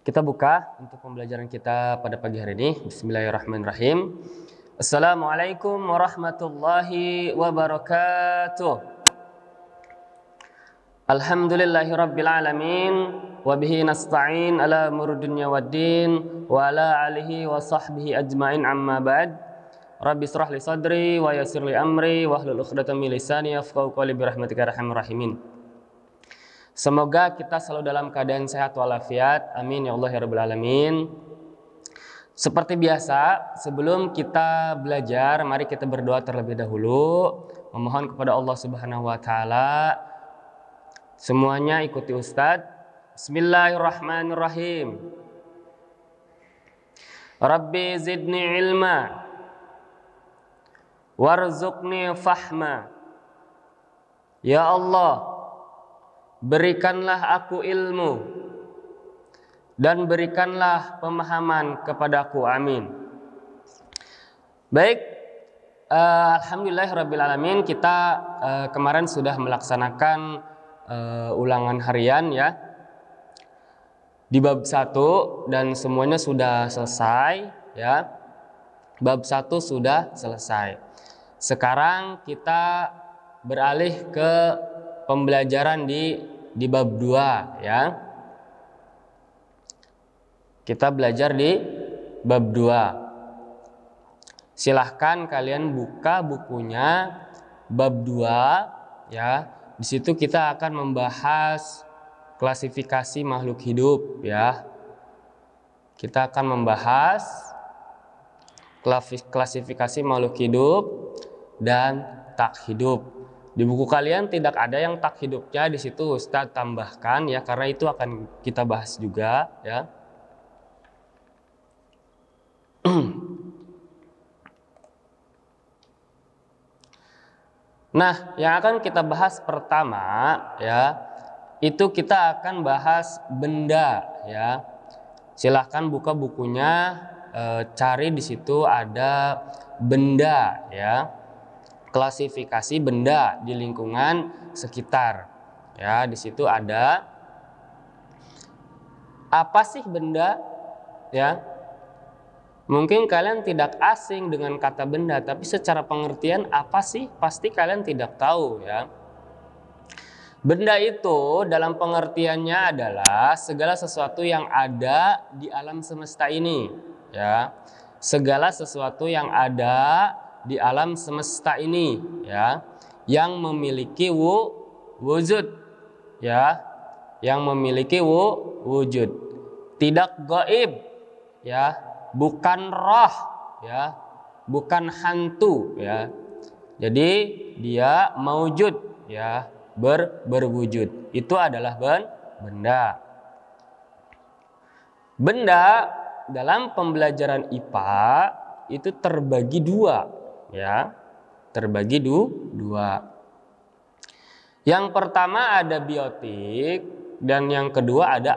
Kita buka untuk pembelajaran kita pada pagi hari ini. Bismillahirrahmanirrahim. Assalamualaikum warahmatullahi wabarakatuh. Alhamdulillahirabbil alamin wa bihi nasta'in ala umuri dunya waddin wa ala alihi wa sahbihi ajmain amma ba'd. Rabbi israh li sadri wa yassir li amri wahlul 'uqdatam min lisani yafqahu qawli bi rahmatika arhamar rahimin. Semoga kita selalu dalam keadaan sehat walafiat. Amin ya Allah ya rabbal alamin. Seperti biasa, sebelum kita belajar, mari kita berdoa terlebih dahulu, memohon kepada Allah Subhanahu wa taala. Semuanya ikuti Ustadz. Bismillahirrahmanirrahim. Rabbi zidni ilma warzuqni fahma. Ya Allah, berikanlah aku ilmu dan berikanlah pemahaman kepadaku. Amin. Baik, alhamdulillahirabbil alamin. Kita kemarin sudah melaksanakan ulangan harian ya di bab 1 dan semuanya sudah selesai ya. Bab 1 sudah selesai. Sekarang kita beralih ke pembelajaran di bab 2 ya. Kita belajar di bab 2. Silahkan kalian buka bukunya bab 2 ya. Di situ kita akan membahas klasifikasi makhluk hidup ya. Kita akan membahas klasifikasi makhluk hidup dan tak hidup. Di buku kalian tidak ada yang tak hidupnya, di situ Ustadz tambahkan ya, karena itu akan kita bahas juga ya. Nah, yang akan kita bahas pertama ya, itu kita akan bahas benda ya. Silahkan buka bukunya, cari di situ ada benda ya. Klasifikasi benda di lingkungan sekitar. Ya, di situ ada apa sih benda? Ya. Mungkin kalian tidak asing dengan kata benda, tapi secara pengertian apa sih? Pasti kalian tidak tahu ya. Benda itu dalam pengertiannya adalah segala sesuatu yang ada di alam semesta ini, ya. Segala sesuatu yang ada di alam semesta ini ya, yang memiliki wujud ya, yang memiliki wujud, tidak gaib ya, bukan roh ya, bukan hantu ya. Jadi dia maujud ya, berwujud. Itu adalah benda. Benda dalam pembelajaran IPA itu terbagi dua ya, terbagi dua. Yang pertama ada biotik dan yang kedua ada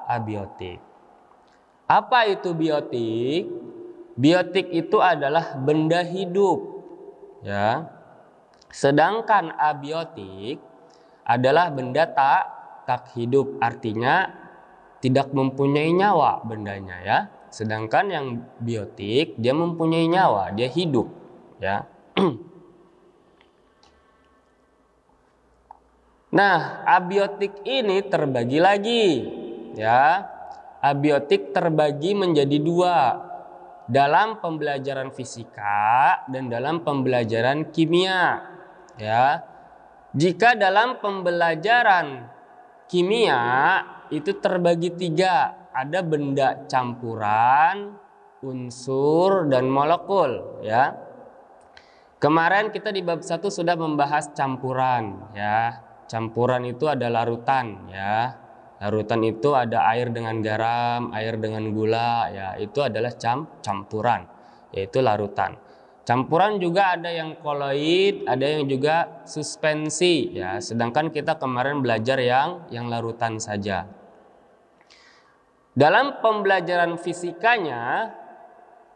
abiotik. Apa itu biotik? Biotik itu adalah benda hidup ya. Sedangkan abiotik adalah benda tak hidup, artinya tidak mempunyai nyawa bendanya ya. Sedangkan yang biotik dia mempunyai nyawa, dia hidup ya. Nah, abiotik ini terbagi lagi ya. Abiotik terbagi menjadi dua dalam pembelajaran fisika dan dalam pembelajaran kimia ya. Jika dalam pembelajaran kimia itu terbagi tiga, ada benda campuran, unsur dan molekul ya. Kemarin kita di bab 1 sudah membahas campuran ya. Campuran itu ada larutan ya. Larutan itu ada air dengan garam, air dengan gula ya. Itu adalah campuran, yaitu larutan. Campuran juga ada yang koloid, ada yang juga suspensi ya. Sedangkan kita kemarin belajar yang larutan saja. Dalam pembelajaran fisikanya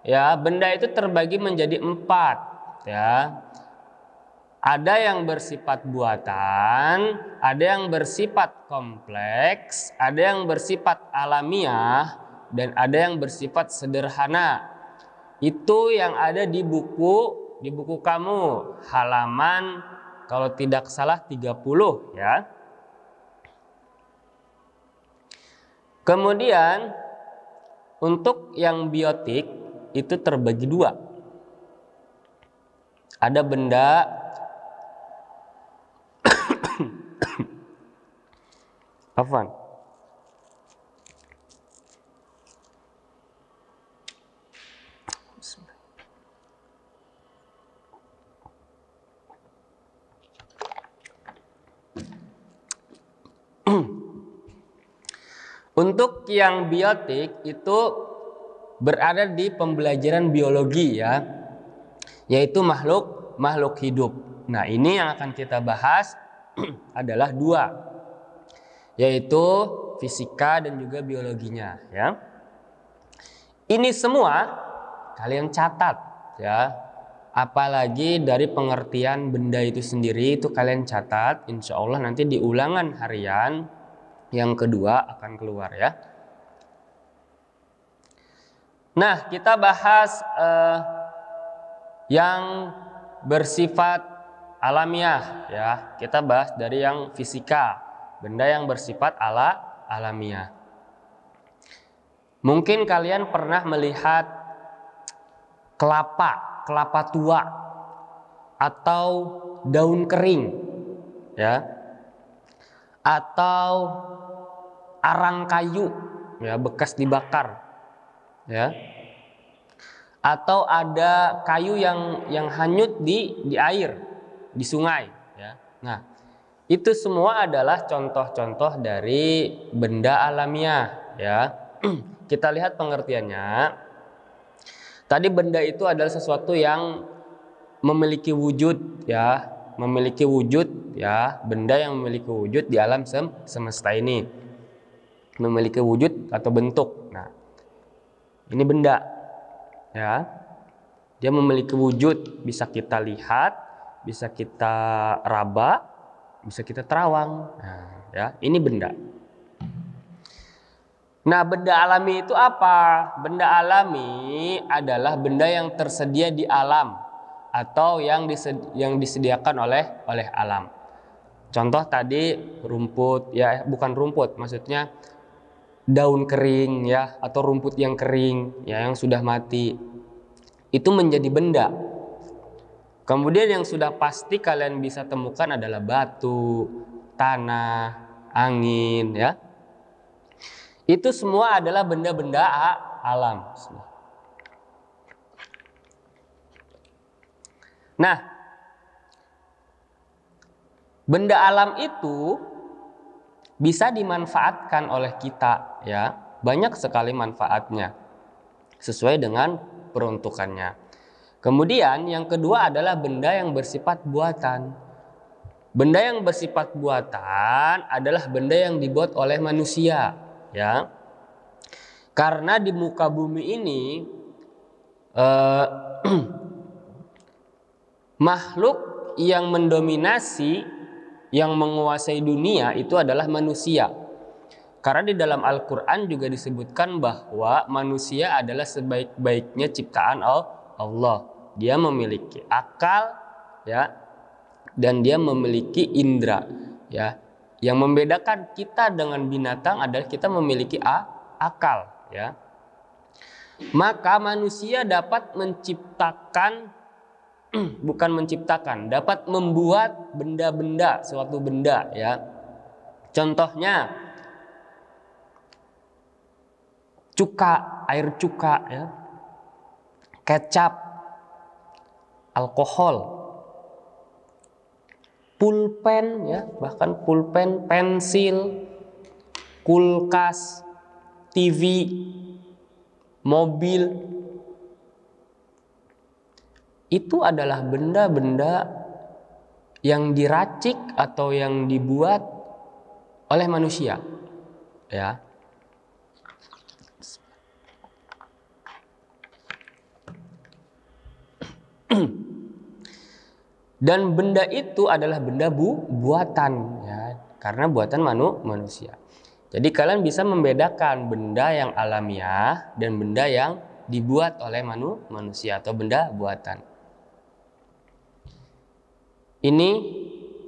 ya, benda itu terbagi menjadi 4 ya. Ada yang bersifat buatan, ada yang bersifat kompleks, ada yang bersifat alamiah, dan ada yang bersifat sederhana. Itu yang ada di buku kamu, halaman kalau tidak salah 30 ya. Kemudian untuk yang biotik itu terbagi dua. Ada benda Afwan. Untuk yang biotik itu berada di pembelajaran biologi ya, yaitu makhluk hidup. Nah, ini yang akan kita bahas adalah dua, yaitu fisika dan juga biologinya ya. Ini semua kalian catat ya. Apalagi dari pengertian benda itu sendiri itu kalian catat. Insya Allah nanti di ulangan harian yang kedua akan keluar ya. Nah, kita bahas yang bersifat alamiah ya. Kita bahas dari yang fisika, benda yang bersifat alamiah. Mungkin kalian pernah melihat kelapa tua atau daun kering ya, atau arang kayu ya bekas dibakar ya, atau ada kayu yang hanyut di air, di sungai ya. Nah, itu semua adalah contoh-contoh dari benda alamiah ya. Kita lihat pengertiannya. Tadi benda itu adalah sesuatu yang memiliki wujud ya, memiliki wujud ya, benda yang memiliki wujud di alam semesta ini. Memiliki wujud atau bentuk. Nah, ini benda ya. Dia memiliki wujud, bisa kita lihat, bisa kita raba, bisa kita terawang. Nah, ya, ini benda. Nah, benda alami itu apa? Benda alami adalah benda yang tersedia di alam atau yang disediakan oleh alam. Contoh tadi rumput ya, bukan rumput, maksudnya daun kering ya, atau rumput yang kering ya, yang sudah mati. Itu menjadi benda. Kemudian yang sudah pasti kalian bisa temukan adalah batu, tanah, angin ya. Itu semua adalah benda-benda alam. Nah, benda alam itu bisa dimanfaatkan oleh kita ya. Banyak sekali manfaatnya sesuai dengan peruntukannya. Kemudian yang kedua adalah benda yang bersifat buatan. Benda yang bersifat buatan adalah benda yang dibuat oleh manusia ya. Karena di muka bumi ini makhluk yang mendominasi, yang menguasai dunia itu adalah manusia. Karena di dalam Al-Quran juga disebutkan bahwa manusia adalah sebaik-baiknya ciptaan Allah. Dia memiliki akal ya, dan dia memiliki indera ya. Yang membedakan kita dengan binatang adalah kita memiliki akal ya. Maka manusia dapat menciptakan dapat membuat benda-benda, suatu benda ya. Contohnya cuka, air cuka ya, kecap, alkohol, pulpen ya, bahkan pulpen, pensil, kulkas, TV, mobil. Itu adalah benda-benda yang diracik atau yang dibuat oleh manusia ya. Dan benda itu adalah benda buatan, ya, karena buatan manusia. Jadi kalian bisa membedakan benda yang alamiah dan benda yang dibuat oleh manusia atau benda buatan. Ini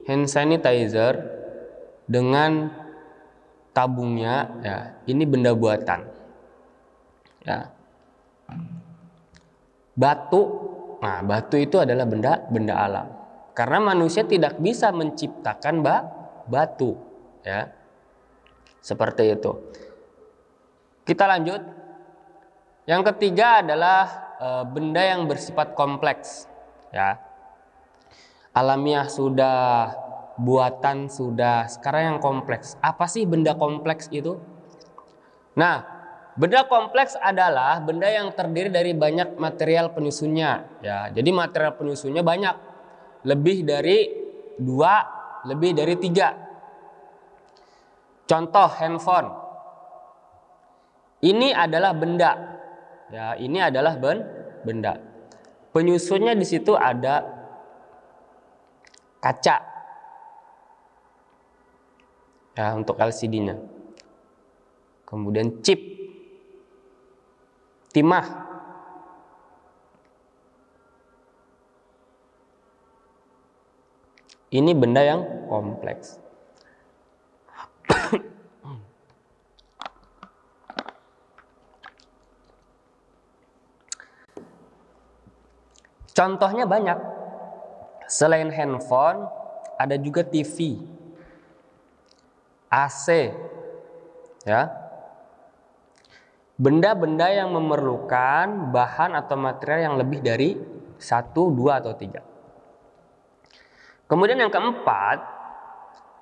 hand sanitizer dengan tabungnya, ya, ini benda buatan. Ya. Batu, nah batu itu adalah benda alam. Karena manusia tidak bisa menciptakan batu, ya. Seperti itu. Kita lanjut. Yang ketiga adalah benda yang bersifat kompleks, ya. Alamiah sudah, buatan sudah, sekarang yang kompleks. Apa sih benda kompleks itu? Nah, benda kompleks adalah benda yang terdiri dari banyak material penyusunnya, ya. Jadi material penyusunnya banyak. Lebih dari 2, lebih dari 3. Contoh handphone. Ini adalah benda. Ya, ini adalah benda. Penyusunnya di situ ada kaca. Ya, untuk LCD-nya. Kemudian chip. Timah. Ini benda yang kompleks. Contohnya banyak. Selain handphone, ada juga TV, AC, ya. Benda-benda yang memerlukan bahan atau material yang lebih dari 1, 2, atau 3. Kemudian yang keempat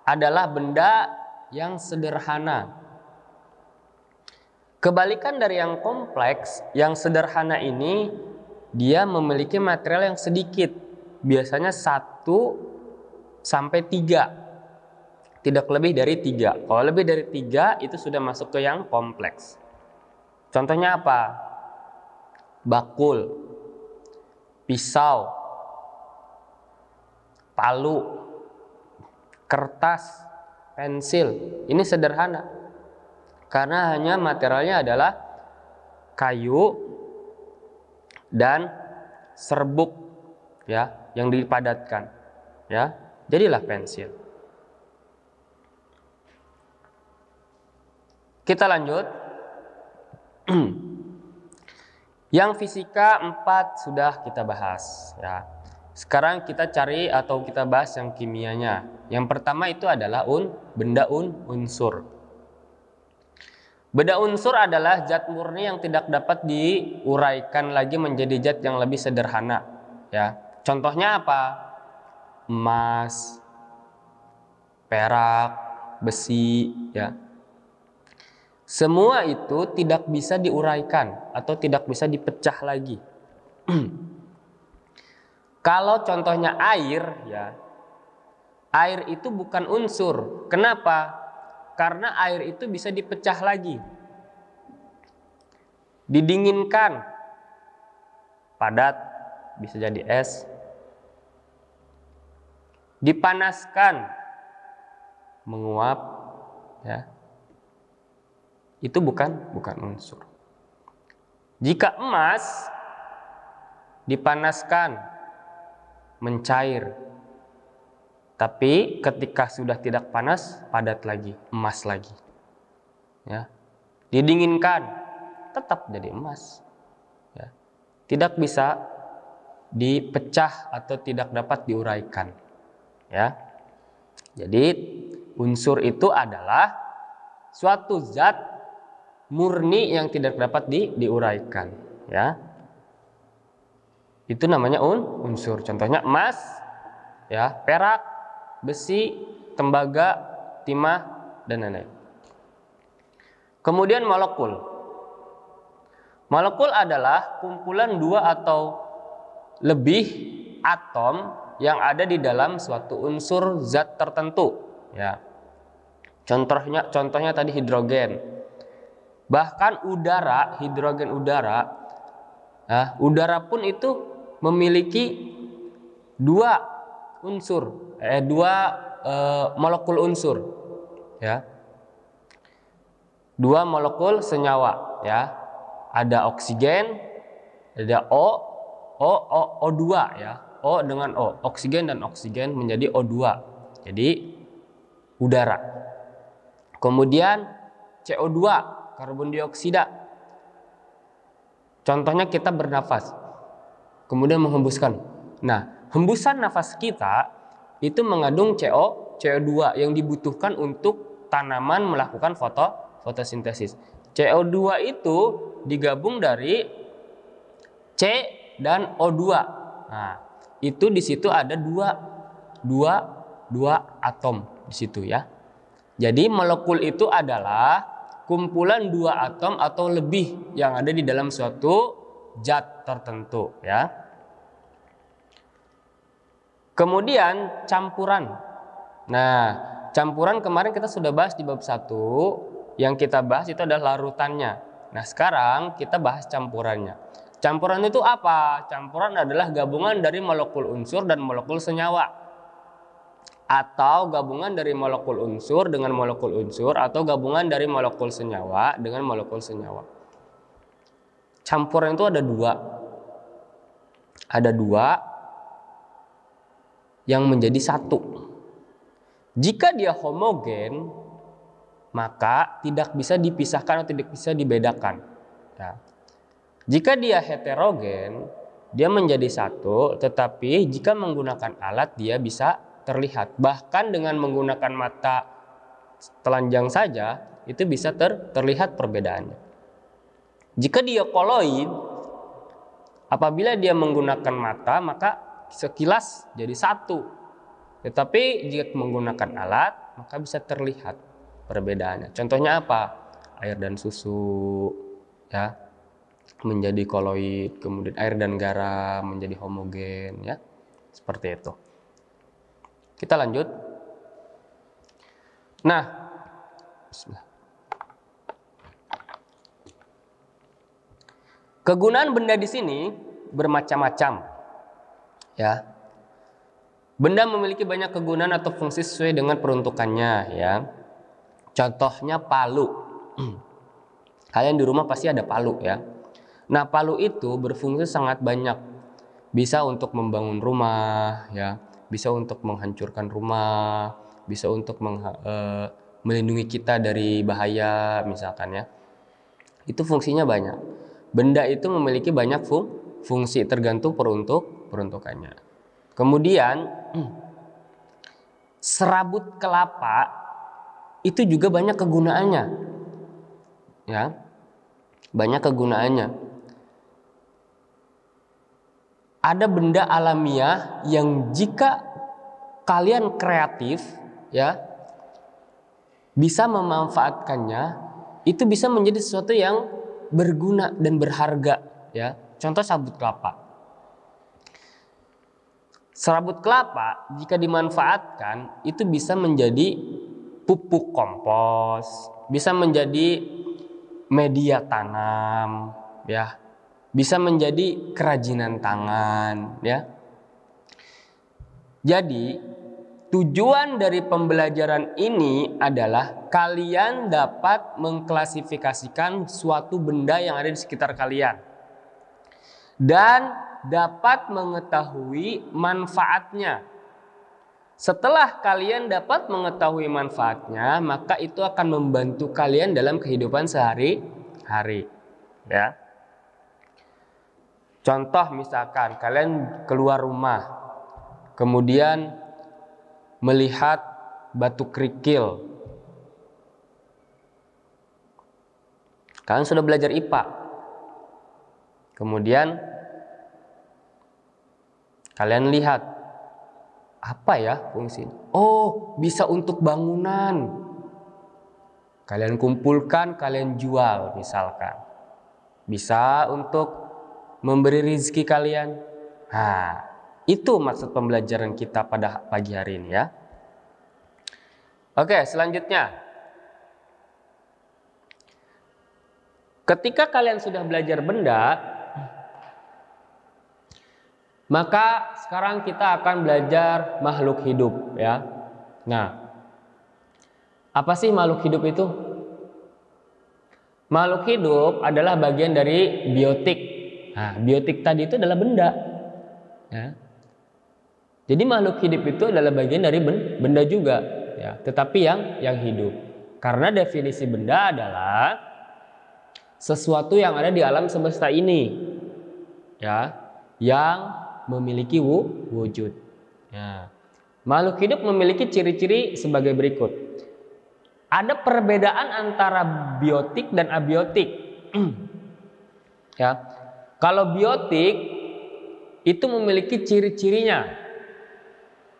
adalah benda yang sederhana. Kebalikan dari yang kompleks, yang sederhana ini dia memiliki material yang sedikit. Biasanya 1 sampai 3. Tidak lebih dari 3. Kalau lebih dari 3 itu sudah masuk ke yang kompleks. Contohnya apa? Bakul, pisau, palu, kertas, pensil. Ini sederhana. Karena hanya materialnya adalah kayu dan serbuk, ya, yang dipadatkan, ya. Jadilah pensil. Kita lanjut. Yang fisika 4 sudah kita bahas, ya. Sekarang kita cari atau kita bahas yang kimianya. Yang pertama itu adalah benda unsur. Benda unsur adalah zat murni yang tidak dapat diuraikan lagi menjadi zat yang lebih sederhana, ya. Contohnya apa? Emas, perak, besi, ya. Semua itu tidak bisa diuraikan atau tidak bisa dipecah lagi. Kalau contohnya air, ya. Air itu bukan unsur. Kenapa? Karena air itu bisa dipecah lagi. Didinginkan, padat, bisa jadi es. Dipanaskan, menguap, ya. Itu bukan unsur. Jika emas dipanaskan, mencair. Tapi ketika sudah tidak panas, padat lagi, emas lagi. Ya. Didinginkan, tetap jadi emas. Ya. Tidak bisa dipecah atau tidak dapat diuraikan. Ya. Jadi unsur itu adalah suatu zat murni yang tidak dapat diuraikan. Ya. Itu namanya unsur. Contohnya emas, ya, perak, besi, tembaga, timah, dan lain-lain. Kemudian molekul. Molekul adalah kumpulan 2 atau lebih atom yang ada di dalam suatu unsur zat tertentu, ya. Contohnya tadi hidrogen. Bahkan udara, hidrogen udara, ya, udara pun itu memiliki 2 unsur, molekul unsur, ya. Dua molekul senyawa, ya. Ada oksigen, ada O2, ya. O dengan O, oksigen dan oksigen menjadi O2. Jadi udara. Kemudian CO2, karbon dioksida. Contohnya kita bernafas, kemudian menghembuskan. Nah, hembusan nafas kita itu mengandung CO2 yang dibutuhkan untuk tanaman melakukan fotosintesis. CO2 itu digabung dari C dan O2. Nah, itu di situ ada dua atom di situ, ya. Jadi molekul itu adalah kumpulan dua atom atau lebih yang ada di dalam suatu zat tertentu, ya. Kemudian campuran. Nah, campuran kemarin kita sudah bahas di bab 1. Yang kita bahas itu adalah larutannya. Nah, sekarang kita bahas campurannya. Campuran itu apa? Campuran adalah gabungan dari molekul unsur dan molekul senyawa. Atau gabungan dari molekul unsur dengan molekul unsur, atau gabungan dari molekul senyawa dengan molekul senyawa. Campuran itu ada dua. Ada dua yang menjadi satu. Jika dia homogen, maka tidak bisa dipisahkan atau tidak bisa dibedakan, ya. Jika dia heterogen, dia menjadi satu, tetapi jika menggunakan alat dia bisa terlihat. Bahkan dengan menggunakan mata telanjang saja itu bisa terlihat perbedaannya. Jika dia koloid, apabila dia menggunakan mata maka sekilas jadi satu. Tetapi jika menggunakan alat maka bisa terlihat perbedaannya. Contohnya apa? Air dan susu, ya, menjadi koloid, kemudian air dan garam menjadi homogen, ya. Seperti itu. Kita lanjut. Nah, bismillah. Kegunaan benda di sini bermacam-macam, ya. Benda memiliki banyak kegunaan atau fungsi sesuai dengan peruntukannya, ya. Contohnya palu. Kalian di rumah pasti ada palu, ya. Nah, palu itu berfungsi sangat banyak. Bisa untuk membangun rumah, ya. Bisa untuk menghancurkan rumah, bisa untuk melindungi kita dari bahaya misalkan, ya. Itu fungsinya banyak. Benda itu memiliki banyak fungsi tergantung peruntukannya. Kemudian serabut kelapa itu juga banyak kegunaannya, ya. Banyak kegunaannya. Ada benda alamiah yang jika kalian kreatif, ya, bisa memanfaatkannya, itu bisa menjadi sesuatu yang berguna dan berharga, ya. Contoh sabut kelapa. Serabut kelapa jika dimanfaatkan itu bisa menjadi pupuk kompos, bisa menjadi media tanam, ya. Bisa menjadi kerajinan tangan, ya. Jadi tujuan dari pembelajaran ini adalah kalian dapat mengklasifikasikan suatu benda yang ada di sekitar kalian dan dapat mengetahui manfaatnya. Setelah kalian dapat mengetahui manfaatnya, maka itu akan membantu kalian dalam kehidupan sehari-hari, ya. Contoh misalkan kalian keluar rumah, kemudian melihat batu kerikil. Kalian sudah belajar IPA. Kemudian kalian lihat, apa ya fungsinya? Oh, bisa untuk bangunan. Kalian kumpulkan, kalian jual misalkan. Bisa untuk memberi rezeki kalian. Nah, itu maksud pembelajaran kita pada pagi hari ini, ya. Oke, selanjutnya. Ketika kalian sudah belajar benda, Maka sekarang kita akan belajar makhluk hidup ya. Nah, apa sih makhluk hidup itu? Makhluk hidup adalah bagian dari biotik. Nah, biotik tadi itu adalah benda. Ya. Jadi makhluk hidup itu adalah bagian dari benda juga, ya. Tetapi yang hidup. Karena definisi benda adalah sesuatu yang ada di alam semesta ini, ya, yang memiliki wujud. Ya. Makhluk hidup memiliki ciri-ciri sebagai berikut. Ada perbedaan antara biotik dan abiotik. Ya. Kalau biotik itu memiliki ciri-cirinya.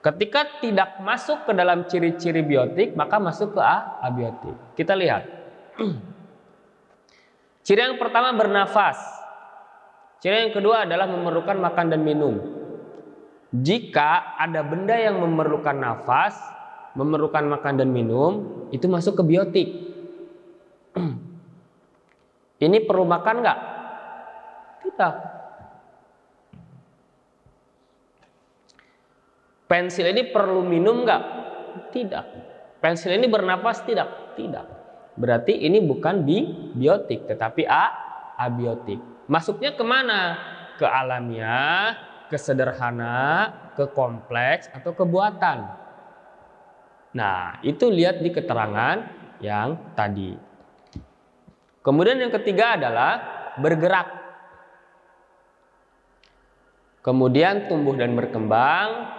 Ketika tidak masuk ke dalam ciri-ciri biotik, maka masuk ke abiotik. Kita lihat. Ciri yang pertama bernafas. Ciri yang kedua adalah memerlukan makan dan minum. Jika ada benda yang memerlukan nafas, memerlukan makan dan minum, itu masuk ke biotik. Ini perlu makan nggak? Tidak. Pensil ini perlu minum nggak? Tidak. Pensil ini bernafas? Tidak. Tidak. Berarti ini bukan biotik, tetapi abiotik. Masuknya kemana? Ke alamiah, ke sederhana, ke kompleks, atau ke buatan. Nah, itu lihat di keterangan yang tadi. Kemudian yang ketiga adalah bergerak. Kemudian tumbuh dan berkembang.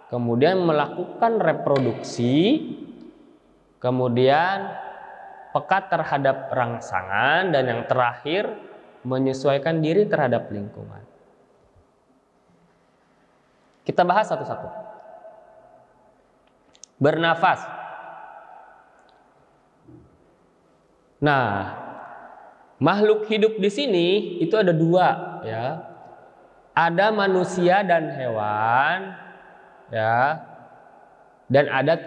Kemudian melakukan reproduksi. Kemudian peka terhadap rangsangan. Dan yang terakhir, menyesuaikan diri terhadap lingkungan. Kita bahas satu-satu. Bernafas. Nah, makhluk hidup di sini itu ada dua, ya. Ada manusia dan hewan, ya. Dan ada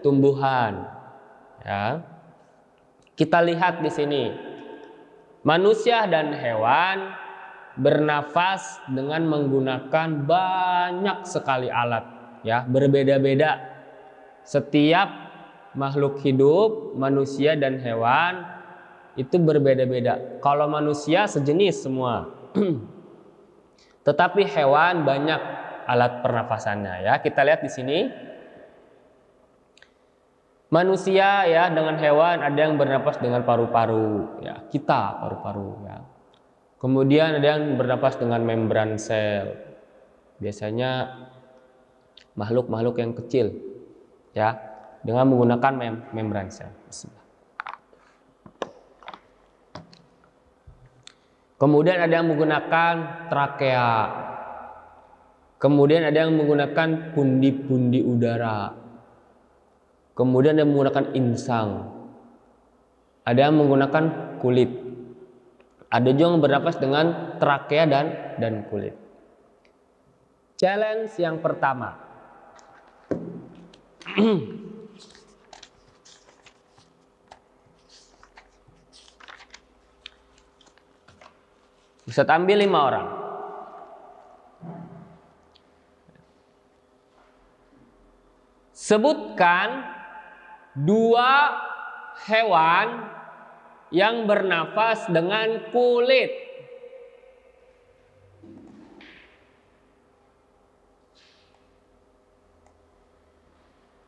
tumbuhan, ya. Kita lihat di sini. Manusia dan hewan bernafas dengan menggunakan banyak sekali alat, ya, berbeda-beda. Setiap makhluk hidup, manusia dan hewan itu berbeda-beda. Kalau manusia sejenis semua. Tetapi hewan banyak alat pernafasannya, ya. Kita lihat di sini. Manusia, ya, dengan hewan ada yang bernapas dengan paru-paru, ya, kita paru-paru, ya. Kemudian ada yang bernapas dengan membran sel. Biasanya makhluk-makhluk yang kecil, ya, dengan menggunakan membran sel. Kemudian ada yang menggunakan trakea. Kemudian ada yang menggunakan pundi-pundi udara. Kemudian ada yang menggunakan insang. Ada yang menggunakan kulit. Ada juga yang bernapas dengan trakea dan kulit. Challenge yang pertama. Bisa ambil 5 orang. Sebutkan 2 hewan yang bernafas dengan kulit.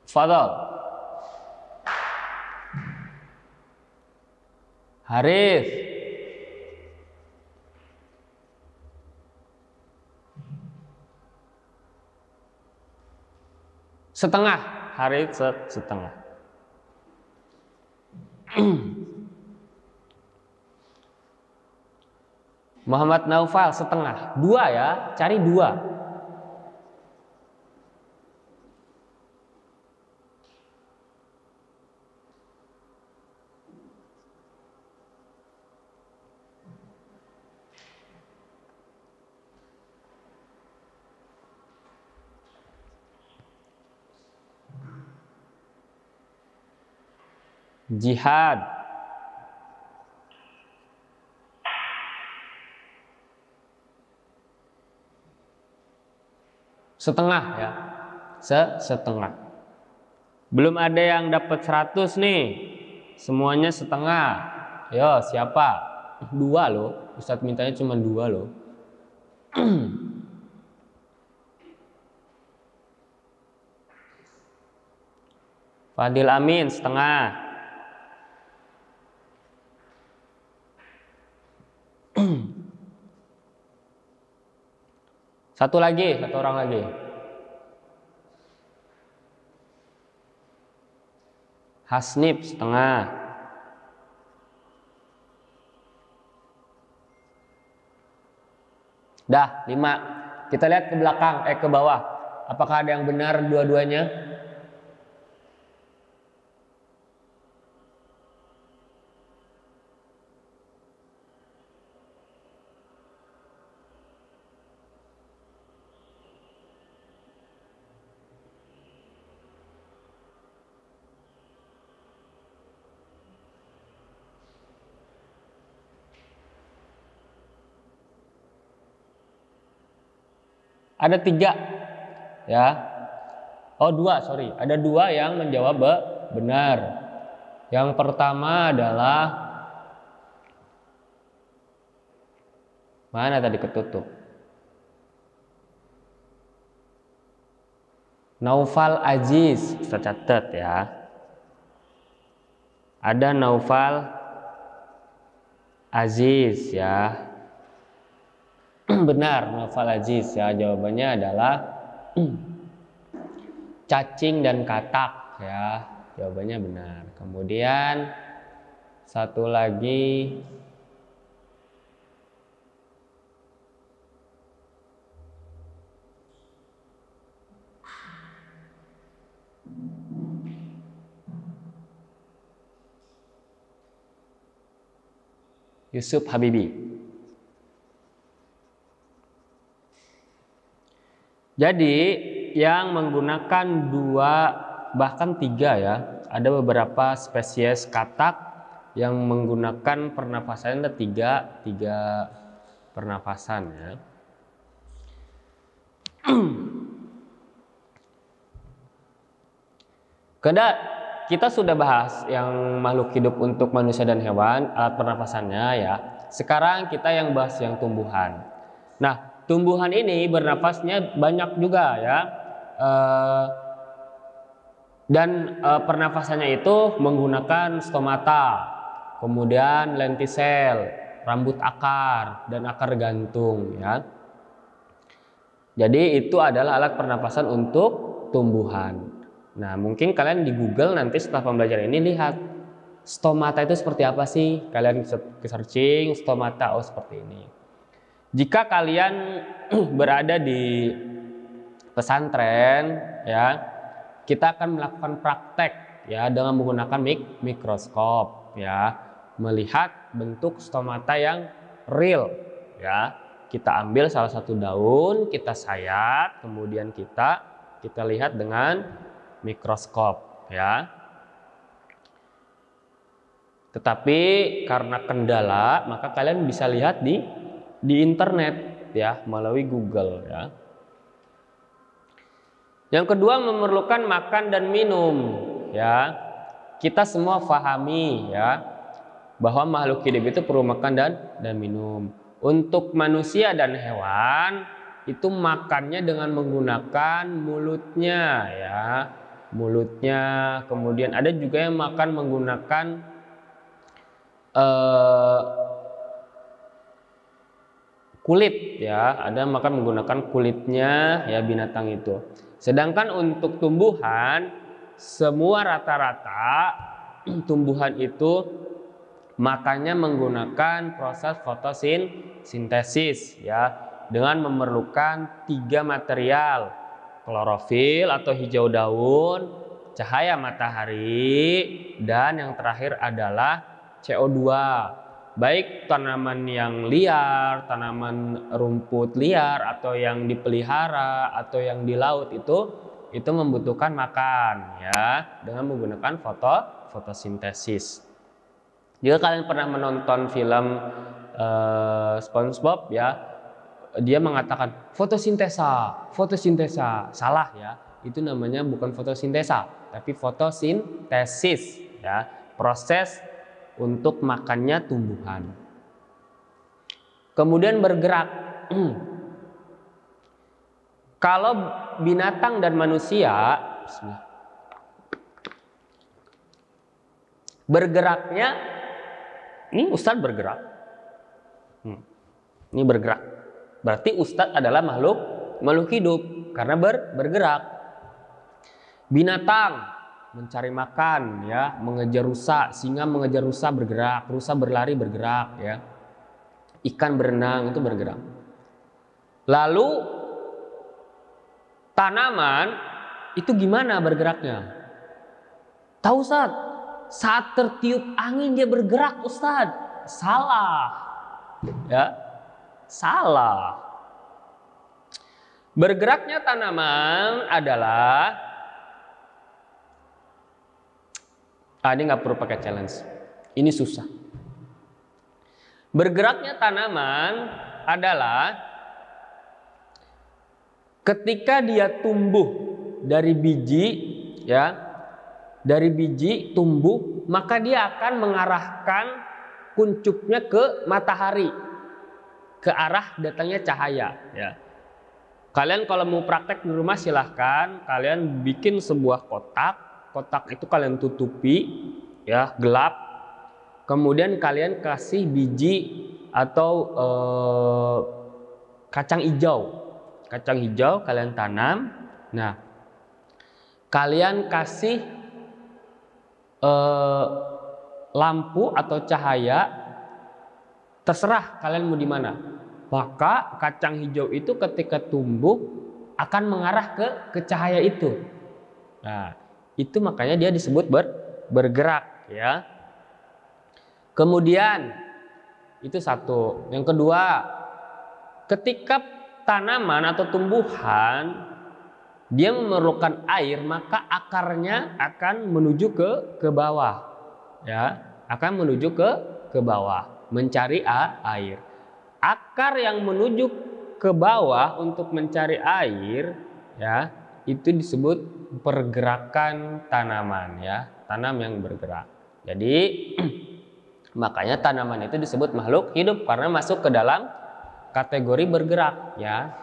Fadhal. Haris. Setengah. Haris setengah. Muhammad Naufal setengah. 2, ya, cari 2. Jihad. setengah ya. Setengah. Belum ada yang dapat 100 nih. Semuanya setengah. Yo, siapa? 2 loh. Ustadz mintanya cuma 2 loh. Fadil Amin setengah. Satu orang lagi. Hasnip setengah. Dah 5. Kita lihat ke belakang, ke bawah. Apakah ada yang benar dua-duanya? Ada 3 ya. Oh 2, sorry. Ada 2 yang menjawab benar. Yang pertama adalah mana tadi ketutup? Naufal Aziz, kita catat ya. Ada Naufal Aziz ya. Benar, Naufal Aziz ya. Jawabannya adalah cacing dan katak ya. Jawabannya benar. Kemudian satu lagi Yusuf Habibi. Jadi yang menggunakan 2 bahkan 3 ya. Ada beberapa spesies katak yang menggunakan pernapasan ada 3 pernapasan ya. Kita sudah bahas yang makhluk hidup untuk manusia dan hewan, alat pernapasannya ya. Sekarang kita yang bahas yang tumbuhan. Nah, tumbuhan ini bernafasnya banyak juga ya, dan pernafasannya itu menggunakan stomata, kemudian lentisel, rambut akar, dan akar gantung ya. Jadi itu adalah alat pernapasan untuk tumbuhan. Nah mungkin kalian di Google nanti setelah pembelajaran ini lihat stomata itu seperti apa sih. Kalian searching stomata, oh seperti ini. Jika kalian berada di pesantren ya, kita akan melakukan praktek ya dengan menggunakan mikroskop ya, melihat bentuk stomata yang real ya. Kita ambil salah satu daun, kita sayat, kemudian kita lihat dengan mikroskop ya. Tetapi karena kendala, maka kalian bisa lihat di internet ya, melalui Google ya. Yang kedua, memerlukan makan dan minum ya. Kita semua pahami ya bahwa makhluk hidup itu perlu makan dan minum. Untuk manusia dan hewan itu makannya dengan menggunakan mulutnya ya. Mulutnya, kemudian ada juga yang makan menggunakan kulit ya, ada makan menggunakan kulitnya ya binatang itu. Sedangkan untuk tumbuhan, semua rata-rata tumbuhan itu makannya menggunakan proses fotosintesis ya, dengan memerlukan 3 material: klorofil atau hijau daun, cahaya matahari, dan yang terakhir adalah CO2. Baik tanaman yang liar, tanaman rumput liar, atau yang dipelihara, atau yang di laut itu membutuhkan makan ya, dengan menggunakan fotosintesis. Jika kalian pernah menonton film SpongeBob ya, dia mengatakan fotosintesa, salah ya. Itu namanya bukan fotosintesa, tapi fotosintesis ya, proses untuk makannya tumbuhan. Kemudian bergerak. Kalau binatang dan manusia bergeraknya, ini Ustadz bergerak. Ini bergerak. Berarti Ustadz adalah makhluk hidup karena bergerak. Binatang mencari makan ya, mengejar rusa, singa mengejar rusa bergerak, rusa berlari bergerak ya. Ikan berenang itu bergerak. Lalu tanaman itu gimana bergeraknya? Tahu Ustaz? Saat tertiup angin dia bergerak Ustaz. Salah. Ya. Salah. Bergeraknya tanaman adalah ini nggak perlu pakai challenge. Ini susah. Bergeraknya tanaman adalah ketika dia tumbuh dari biji ya, dari biji tumbuh, maka dia akan mengarahkan kuncupnya ke matahari, ke arah datangnya cahaya ya. Kalian kalau mau praktek di rumah silahkan kalian bikin sebuah kotak itu kalian tutupi ya, gelap, kemudian kalian kasih biji atau kacang hijau kalian tanam. Nah, kalian kasih lampu atau cahaya, terserah kalian mau di mana. Maka kacang hijau itu ketika tumbuh akan mengarah ke cahaya itu. Nah, itu makanya dia disebut bergerak ya. Kemudian itu satu. Yang kedua, ketika tanaman atau tumbuhan dia memerlukan air, maka akarnya akan menuju ke bawah ya, akan menuju ke bawah mencari air. Akar yang menuju ke bawah untuk mencari air ya, itu disebut pergerakan tanaman ya, tanam yang bergerak. Jadi makanya tanaman itu disebut makhluk hidup karena masuk ke dalam kategori bergerak ya.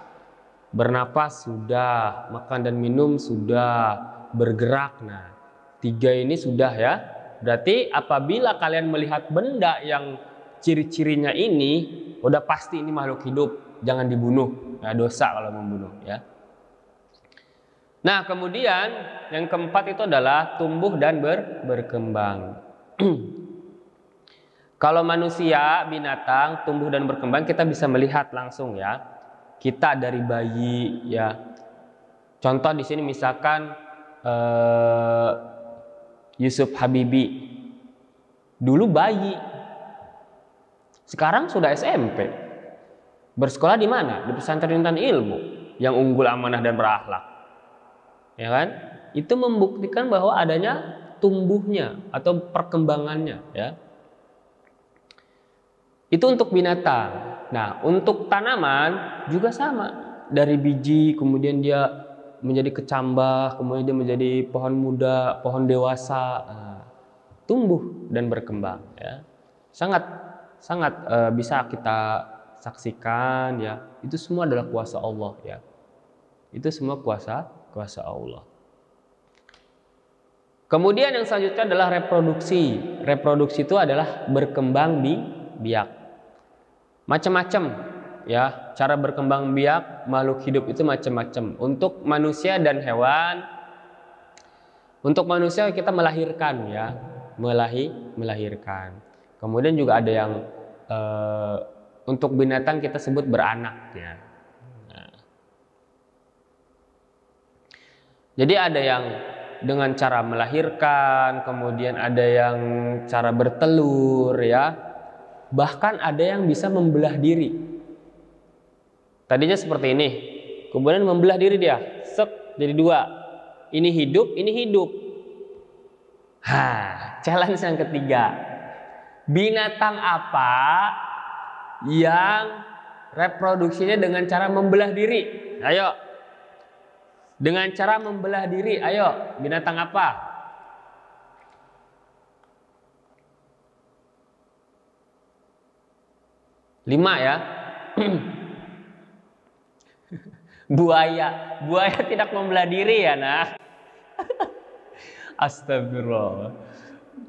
Bernapas sudah, makan dan minum sudah, bergerak. Nah, 3 ini sudah ya. Berarti apabila kalian melihat benda yang ciri-cirinya ini, udah pasti ini makhluk hidup, jangan dibunuh. Nah, dosa kalau membunuh ya. Nah, kemudian yang keempat itu adalah tumbuh dan berkembang. Kalau manusia, binatang, tumbuh dan berkembang kita bisa melihat langsung ya. Kita dari bayi ya. Contoh di sini misalkan Yusuf Habibie. Dulu bayi. Sekarang sudah SMP. Bersekolah di mana? Di pesantren Intan Ilmu yang unggul, amanah dan berakhlak. Ya kan? Itu membuktikan bahwa adanya tumbuhnya atau perkembangannya ya. Itu untuk binatang. Nah, untuk tanaman juga sama. Dari biji, kemudian dia menjadi kecambah, kemudian dia menjadi pohon muda, pohon dewasa, tumbuh dan berkembang. Ya. Sangat bisa kita saksikan. Ya. Itu semua adalah kuasa Allah. Ya. Itu semua kuasa Allah. Kemudian yang selanjutnya adalah reproduksi. Reproduksi itu adalah berkembang biak. Macam-macam ya, cara berkembang biak makhluk hidup itu macam-macam. Untuk manusia dan hewan, untuk manusia kita melahirkan ya, melahirkan. Kemudian juga ada yang untuk binatang kita sebut beranak ya. Nah. Jadi ada yang dengan cara melahirkan, kemudian ada yang cara bertelur ya. Bahkan ada yang bisa membelah diri. Tadinya seperti ini, kemudian membelah diri dia, jadi 2. Ini hidup, ini hidup. Challenge yang ketiga. Binatang apa yang reproduksinya dengan cara membelah diri. Ayo. Dengan cara membelah diri. Ayo, binatang apa? Lima ya. Buaya. Buaya tidak membelah diri ya, nah. Astagfirullah.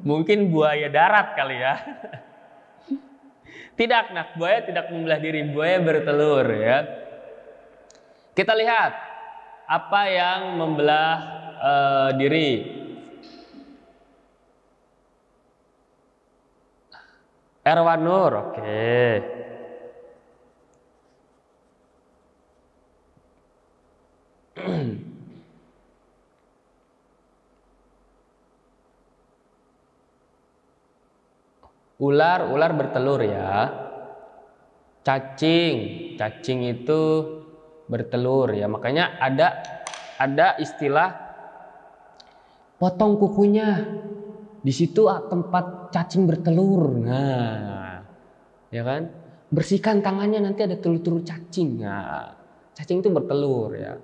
Mungkin buaya darat kali ya. Tidak, nah, buaya tidak membelah diri, buaya bertelur ya. Kita lihat apa yang membelah diri. Erwan Nur, oke. Ular bertelur ya. Cacing itu bertelur ya. Makanya ada istilah potong kukunya. Di situ tempat cacing bertelur. Nah, ya kan? Bersihkan tangannya, nanti ada telur-telur cacing. Nah, cacing itu bertelur ya.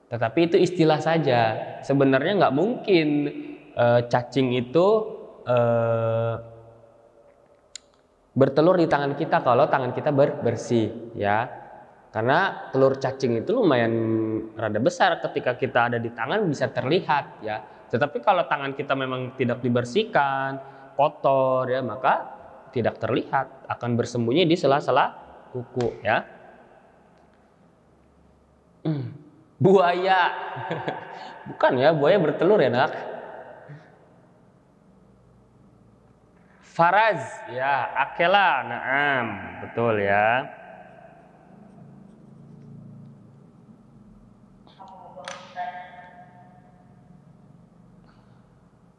Tetapi itu istilah saja. Sebenarnya nggak mungkin cacing itu bertelur di tangan kita kalau tangan kita bersih ya. Karena telur cacing itu lumayan rada besar, ketika kita ada di tangan bisa terlihat ya. Tetapi kalau tangan kita memang tidak dibersihkan, kotor ya, maka tidak terlihat, akan bersembunyi di sela-sela kuku ya. Buaya. Bukan ya, buaya bertelur ya, Nak. Faraz ya, akela, naam, betul ya.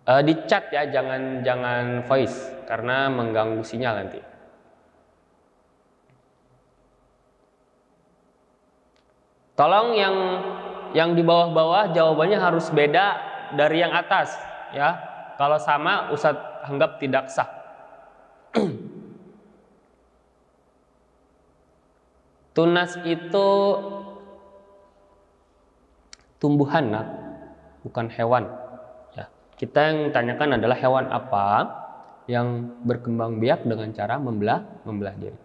Di chat ya, jangan voice karena mengganggu sinyal nanti. Tolong yang di bawah-bawah jawabannya harus beda dari yang atas ya. Kalau sama Ustadz anggap tidak sah. Tunas itu tumbuhan, nah, bukan hewan. Ya. Kita yang tanyakan adalah hewan apa yang berkembang biak dengan cara membelah diri.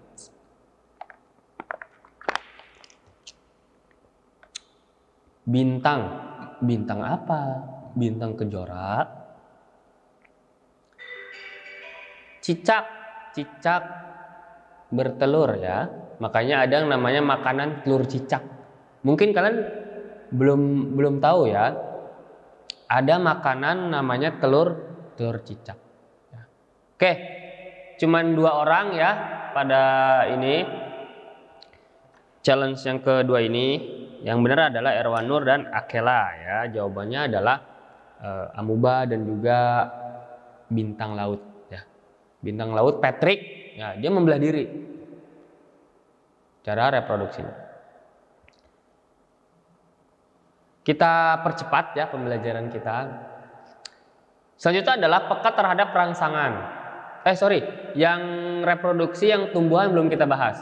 Bintang apa? Bintang kejora. Cicak bertelur ya. Makanya ada yang namanya makanan telur cicak. Mungkin kalian belum tahu ya. Ada makanan namanya telur cicak. Oke, cuman 2 orang ya pada ini challenge yang kedua ini. Yang benar adalah Erwan Nur dan Akela ya. Jawabannya adalah amuba dan juga bintang laut ya. Bintang laut Patrick ya, dia membelah diri. Cara reproduksinya. Kita percepat ya pembelajaran kita. Selanjutnya adalah peka terhadap rangsangan. Yang reproduksi yang tumbuhan belum kita bahas.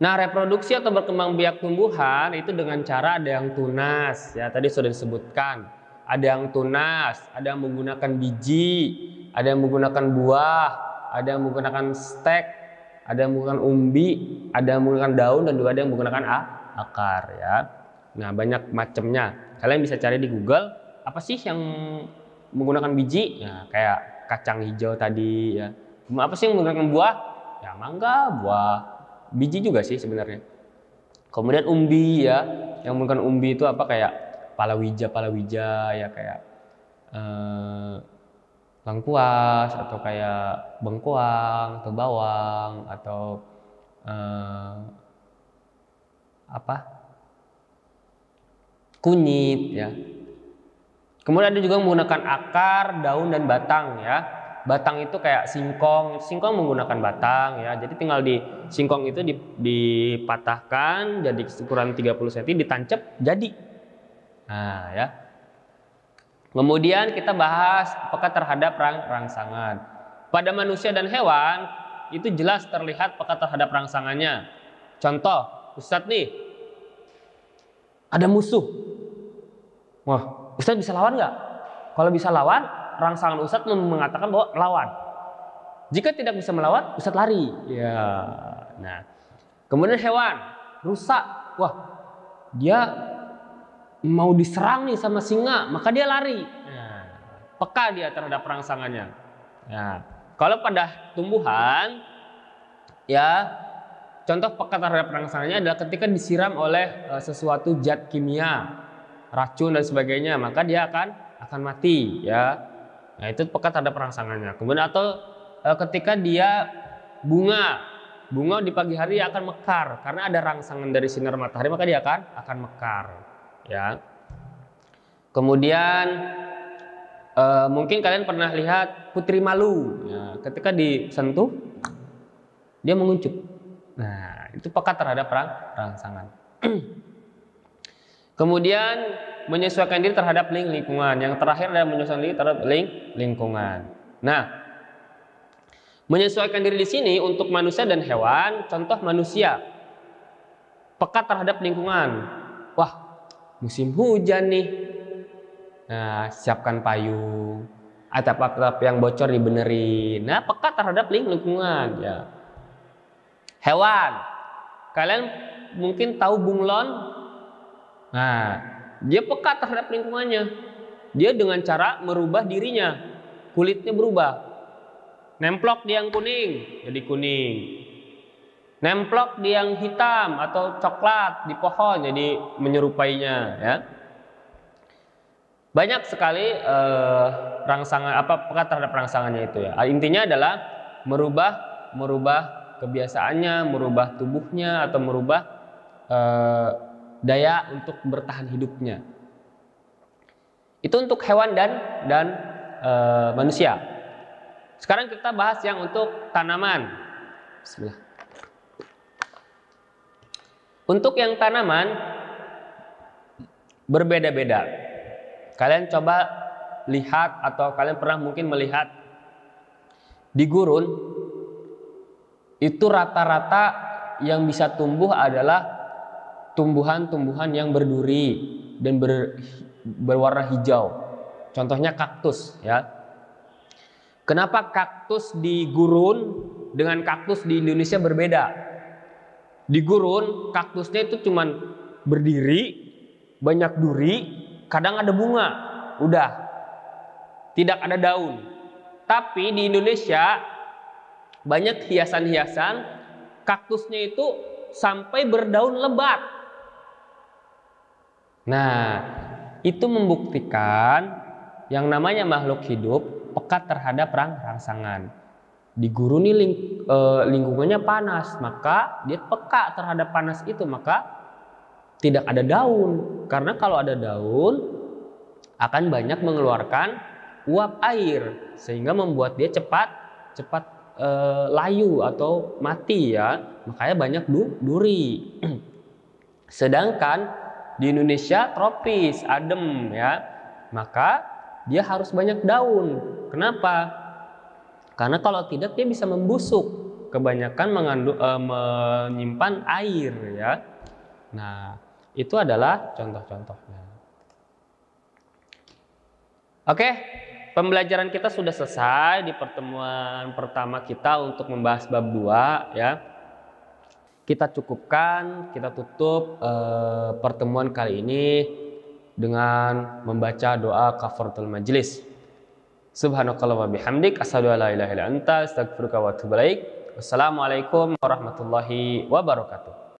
Nah, reproduksi atau berkembang biak tumbuhan itu dengan cara ada yang tunas ya, tadi sudah disebutkan. Ada yang tunas, ada yang menggunakan biji, ada yang menggunakan buah, ada yang menggunakan stek, ada yang menggunakan umbi, ada yang menggunakan daun, dan juga ada yang menggunakan akar ya. Nah, banyak macamnya. Kalian bisa cari di Google, apa sih yang menggunakan biji? Nah, kayak kacang hijau tadi ya. Apa sih yang menggunakan buah? Ya, mangga, buah. Biji juga sih sebenarnya. Kemudian umbi ya, yang menggunakan umbi itu apa, kayak palawija ya, kayak lengkuas atau kayak bengkoang atau bawang atau kunyit ya. Kemudian ada juga menggunakan akar, daun dan batang ya. Batang itu kayak singkong menggunakan batang ya. Jadi tinggal di singkong itu dipatahkan jadi ukuran 30 cm, ditancap jadi. Nah, ya. Kemudian kita bahas peka terhadap rangsangan. Pada manusia dan hewan itu jelas terlihat peka terhadap rangsangannya. Contoh, Ustadz nih, ada musuh. Wah, Ustadz bisa lawan nggak? Kalau bisa lawan, rangsangan Ustadz mengatakan bahwa lawan. Jika tidak bisa melawan, Ustadz lari. Ya. Nah, kemudian hewan, rusa. Wah, dia mau diserang nih sama singa, maka dia lari. Nah, peka dia terhadap rangsangannya. Nah, kalau pada tumbuhan, ya contoh peka terhadap rangsangannya adalah ketika disiram oleh sesuatu zat kimia, racun dan sebagainya, maka dia akan mati. Ya, nah itu peka terhadap rangsangannya. Kemudian atau ketika dia bunga di pagi hari dia akan mekar karena ada rangsangan dari sinar matahari, maka dia akan mekar. Ya. Kemudian mungkin kalian pernah lihat putri malu. Ya, ketika disentuh dia menguncup. Nah, itu peka terhadap rangsangan. Kemudian menyesuaikan diri terhadap lingkungan. Yang terakhir adalah menyesuaikan diri terhadap lingkungan. Nah, menyesuaikan diri di sini untuk manusia dan hewan. Contoh manusia, peka terhadap lingkungan. Wah, musim hujan nih. Nah, siapkan payung. Atap-atap yang bocor dibenerin. Nah, peka terhadap lingkungan. Ya. Hewan, kalian mungkin tahu bunglon. Nah, dia peka terhadap lingkungannya. Dia dengan cara merubah dirinya, kulitnya berubah. Nemplok di yang kuning, jadi kuning. Nemplok di yang hitam atau coklat di pohon, jadi menyerupainya. Ya. Banyak sekali rangsangan peka terhadap rangsangannya itu. Ya. Intinya adalah merubah kebiasaannya, merubah tubuhnya, atau merubah daya untuk bertahan hidupnya. Itu untuk hewan dan manusia. Sekarang kita bahas yang untuk tanaman. Bismillah. Untuk yang tanaman berbeda-beda. Kalian coba lihat atau kalian pernah mungkin melihat di gurun. Itu rata-rata yang bisa tumbuh adalah tumbuhan-tumbuhan yang berduri dan berwarna hijau. Contohnya kaktus, ya. Kenapa kaktus di gurun dengan kaktus di Indonesia berbeda? Di gurun kaktusnya itu cuman berdiri, banyak duri, kadang ada bunga, udah. Tidak ada daun. Tapi di Indonesia banyak hiasan-hiasan, kaktusnya itu sampai berdaun lebat. Nah, itu membuktikan yang namanya makhluk hidup peka terhadap rangsangan. Di gurun ini lingkungannya panas, maka dia peka terhadap panas itu, maka tidak ada daun. Karena kalau ada daun akan banyak mengeluarkan uap air sehingga membuat dia cepat layu atau mati, ya. Makanya banyak duri. Sedangkan di Indonesia tropis, adem, ya. Maka dia harus banyak daun. Kenapa? Karena kalau tidak dia bisa membusuk. Kebanyakan menyimpan air, ya. Nah, itu adalah contoh-contohnya. Oke, pembelajaran kita sudah selesai di pertemuan pertama kita untuk membahas bab 2, ya. Kita cukupkan, kita tutup pertemuan kali ini dengan membaca doa kafaratul majlis. Subhanakallah wa bihamdik, asyhadu an la ilaha illa anta, astaghfiruka wa atubu ilaik. Wassalamualaikum warahmatullahi wabarakatuh.